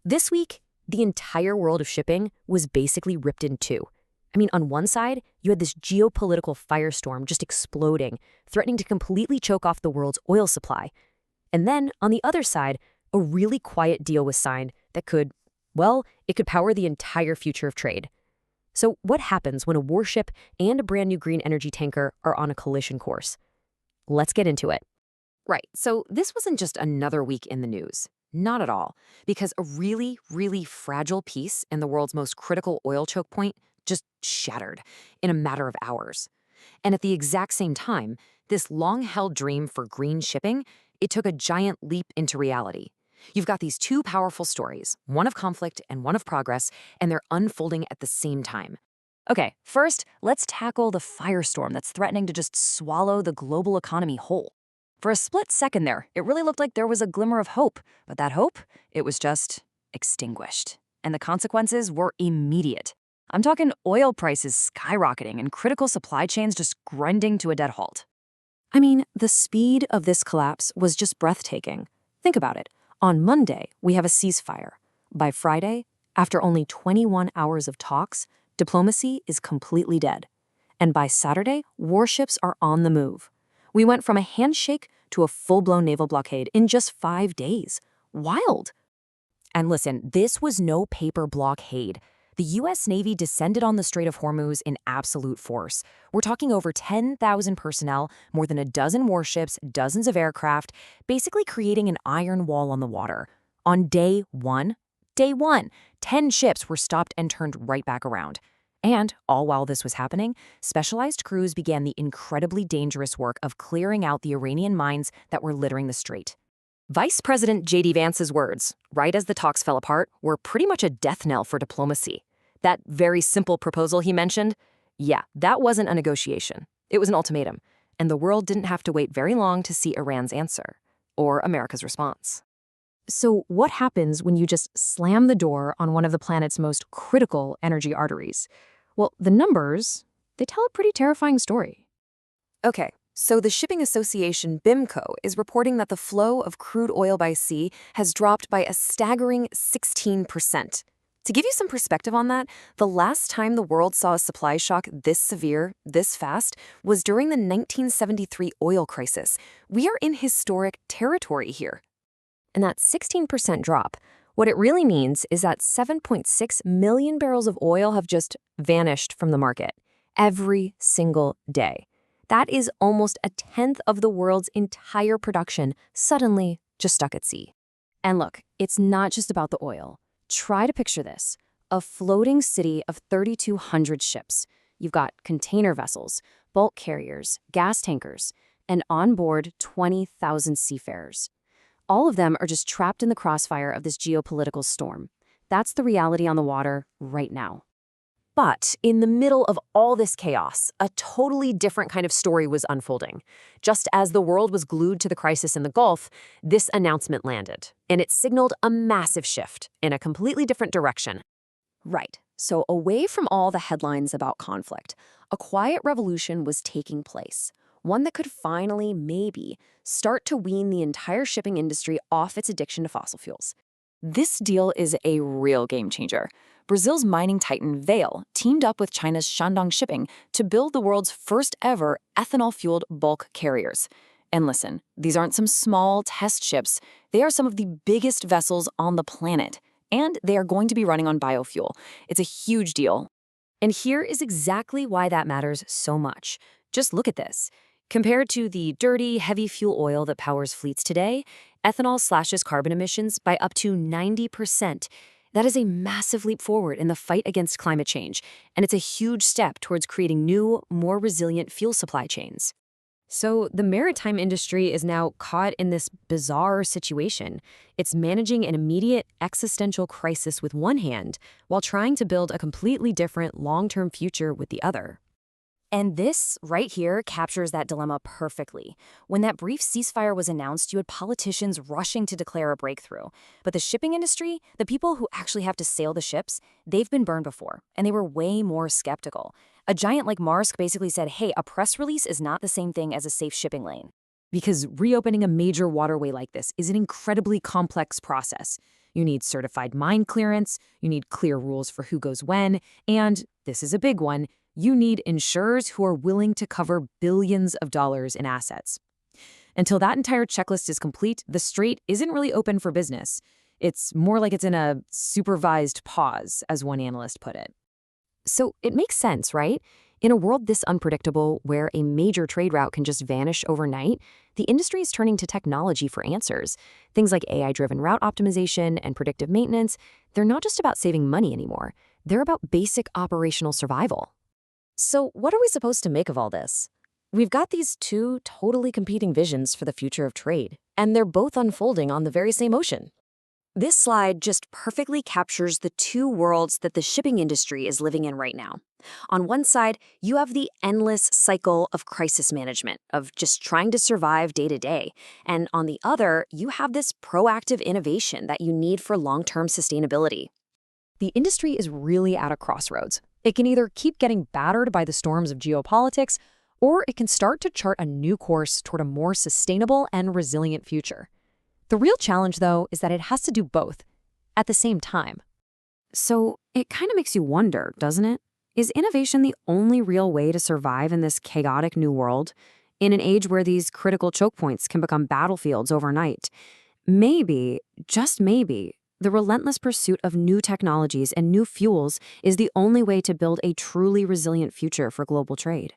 This week, the entire world of shipping was basically ripped in two. On one side, you had this geopolitical firestorm just exploding, threatening to completely choke off the world's oil supply. And then, on the other side, a really quiet deal was signed that it could power the entire future of trade. So what happens when a warship and a brand new green energy tanker are on a collision course? Let's get into it. Right, so this wasn't just another week in the news. Not at all, because a really, really fragile piece in the world's most critical oil choke point just shattered in a matter of hours. And at the exact same time, this long-held dream for green shipping, it took a giant leap into reality. You've got these two powerful stories, one of conflict and one of progress, and they're unfolding at the same time. Okay, first, let's tackle the firestorm that's threatening to just swallow the global economy whole. For a split second there, it really looked like there was a glimmer of hope, but that hope, it was just extinguished. And the consequences were immediate. I'm talking oil prices skyrocketing and critical supply chains just grinding to a dead halt. The speed of this collapse was just breathtaking. Think about it. On Monday, we have a ceasefire. By Friday, after only 21 hours of talks, diplomacy is completely dead. And by Saturday, warships are on the move. We went from a handshake to a full-blown naval blockade in just 5 days. Wild. And listen, this was no paper blockade. The U.S. Navy descended on the Strait of Hormuz in absolute force. We're talking over 10,000 personnel, more than a dozen warships, dozens of aircraft, basically creating an iron wall on the water. On day one, 10 ships were stopped and turned right back around. And, all while this was happening, specialized crews began the incredibly dangerous work of clearing out the Iranian mines that were littering the strait. Vice President J.D. Vance's words, right as the talks fell apart, were pretty much a death knell for diplomacy. That very simple proposal he mentioned, that wasn't a negotiation. It was an ultimatum, and the world didn't have to wait very long to see Iran's answer, or America's response. So what happens when you just slam the door on one of the planet's most critical energy arteries? Well, the numbers, they tell a pretty terrifying story. Okay, so the shipping association BIMCO is reporting that the flow of crude oil by sea has dropped by a staggering 16%. To give you some perspective on that, the last time the world saw a supply shock this severe, this fast, was during the 1973 oil crisis. We are in historic territory here. And that 16% drop, what it really means is that 7.6 million barrels of oil have just vanished from the market every single day. That is almost a tenth of the world's entire production suddenly just stuck at sea. And look, it's not just about the oil. Try to picture this, a floating city of 3,200 ships. You've got container vessels, bulk carriers, gas tankers, and on board 20,000 seafarers. All of them are just trapped in the crossfire of this geopolitical storm. That's the reality on the water right now. But in the middle of all this chaos, a totally different kind of story was unfolding. Just as the world was glued to the crisis in the Gulf, this announcement landed, and it signaled a massive shift in a completely different direction. Right, so away from all the headlines about conflict, a quiet revolution was taking place. One that could finally, maybe, start to wean the entire shipping industry off its addiction to fossil fuels. This deal is a real game changer. Brazil's mining titan Vale teamed up with China's Shandong Shipping to build the world's first ever ethanol-fueled bulk carriers. And listen, these aren't some small test ships. They are some of the biggest vessels on the planet. And they are going to be running on biofuel. It's a huge deal. And here is exactly why that matters so much. Just look at this. Compared to the dirty, heavy fuel oil that powers fleets today, ethanol slashes carbon emissions by up to 90%. That is a massive leap forward in the fight against climate change, and it's a huge step towards creating new, more resilient fuel supply chains. So the maritime industry is now caught in this bizarre situation. It's managing an immediate existential crisis with one hand, while trying to build a completely different long-term future with the other. And this, right here, captures that dilemma perfectly. When that brief ceasefire was announced, you had politicians rushing to declare a breakthrough. But the shipping industry, the people who actually have to sail the ships, they've been burned before, and they were way more skeptical. A giant like Maersk basically said, hey, a press release is not the same thing as a safe shipping lane. Because reopening a major waterway like this is an incredibly complex process. You need certified mine clearance, you need clear rules for who goes when, and, this is a big one, you need insurers who are willing to cover billions of dollars in assets. Until that entire checklist is complete, the strait isn't really open for business. It's more like it's in a supervised pause, as one analyst put it. So it makes sense, right? In a world this unpredictable, where a major trade route can just vanish overnight, the industry is turning to technology for answers. Things like AI-driven route optimization and predictive maintenance, they're not just about saving money anymore. They're about basic operational survival. So what are we supposed to make of all this? We've got these two totally competing visions for the future of trade, and they're both unfolding on the very same ocean. This slide just perfectly captures the two worlds that the shipping industry is living in right now. On one side, you have the endless cycle of crisis management, of just trying to survive day to day. And on the other, you have this proactive innovation that you need for long-term sustainability. The industry is really at a crossroads. It can either keep getting battered by the storms of geopolitics, or it can start to chart a new course toward a more sustainable and resilient future. The real challenge, though, is that it has to do both at the same time. So it kind of makes you wonder, doesn't it? Is innovation the only real way to survive in this chaotic new world, in an age where these critical choke points can become battlefields overnight? Maybe, just maybe, the relentless pursuit of new technologies and new fuels is the only way to build a truly resilient future for global trade.